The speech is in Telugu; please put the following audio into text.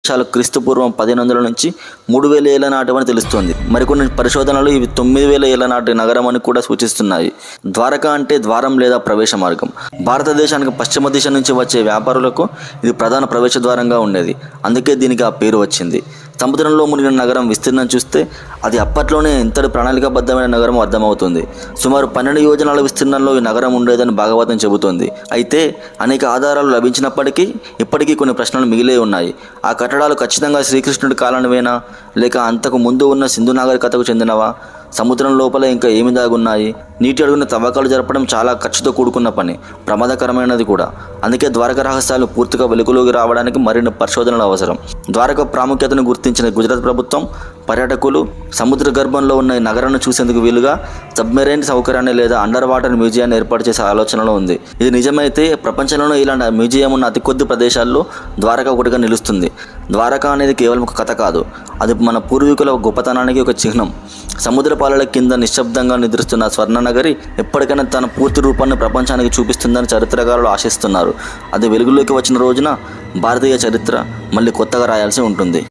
ప్రదేశాలు క్రీస్తుపూర్వం 1500 నుంచి 3000 ఏళ్ల నాటివని తెలుస్తోంది. మరికొన్ని పరిశోధనలు ఇవి 9000 ఏళ్ల నాటి నగరం అని కూడా సూచిస్తున్నాయి. ద్వారక అంటే ద్వారం లేదా ప్రవేశ మార్గం. భారతదేశానికి పశ్చిమ దిశ నుంచి వచ్చే వ్యాపారులకు ఇది ప్రధాన ప్రవేశ ద్వారంగా ఉండేది. అందుకే దీనికి ఆ పేరు వచ్చింది. సముద్రంలో మునిగిన నగరం విస్తీర్ణం చూస్తే అది అప్పట్లోనే ఎంతటి ప్రణాళికాబద్ధమైన నగరం అర్థమవుతుంది. సుమారు 12 యోజనాల విస్తీర్ణంలో ఈ నగరం ఉండేదని భాగవతం చెబుతోంది. అయితే అనేక ఆధారాలు లభించినప్పటికీ ఇప్పటికీ కొన్ని ప్రశ్నలు మిగిలే ఉన్నాయి. ఆ కట్టడాలు ఖచ్చితంగా శ్రీకృష్ణుడి కాలానివేనా, లేక అంతకు ముందు ఉన్న సింధు నాగరికతకు చెందినవా? సముద్రం లోపల ఇంకా ఏమి దాగున్నాయి? నీటి అడుగున తవ్వకాలు జరపడం చాలా ఖర్చుతో కూడుకున్న పని, ప్రమాదకరమైనది కూడా. అందుకే ద్వారక రహస్యాలు పూర్తిగా వెలుగులోకి రావడానికి మరిన్ని పరిశోధనలు అవసరం. ద్వారక ప్రాముఖ్యతను గుర్తించిన గుజరాత్ ప్రభుత్వం పర్యాటకులు సముద్ర గర్భంలో ఉన్న ఈ నగరాన్ని చూసేందుకు వీలుగా సబ్మెరైన్ సౌకర్యాన్ని లేదా అండర్ వాటర్ మ్యూజియాన్ని ఏర్పాటు చేసే ఆలోచనలో ఉంది. ఇది నిజమైతే ప్రపంచంలోనే ఇలాంటి మ్యూజియం ఉన్న అతి కొద్ది ప్రదేశాల్లో ద్వారక ఒకటిగా నిలుస్తుంది. ద్వారక అనేది కేవలం ఒక కథ కాదు, అది మన పూర్వీకుల గొప్పతనానికి ఒక చిహ్నం. సముద్ర పాలల కింద నిశ్శబ్దంగా నిద్రిస్తున్న స్వర్ణనగరి ఎప్పటికైనా తన పూర్తి రూపాన్ని ప్రపంచానికి చూపిస్తుందని చరిత్రకారులు ఆశిస్తున్నారు. అది వెలుగులోకి వచ్చిన రోజున భారతీయ చరిత్ర మళ్ళీ కొత్తగా రాయాల్సి ఉంటుంది.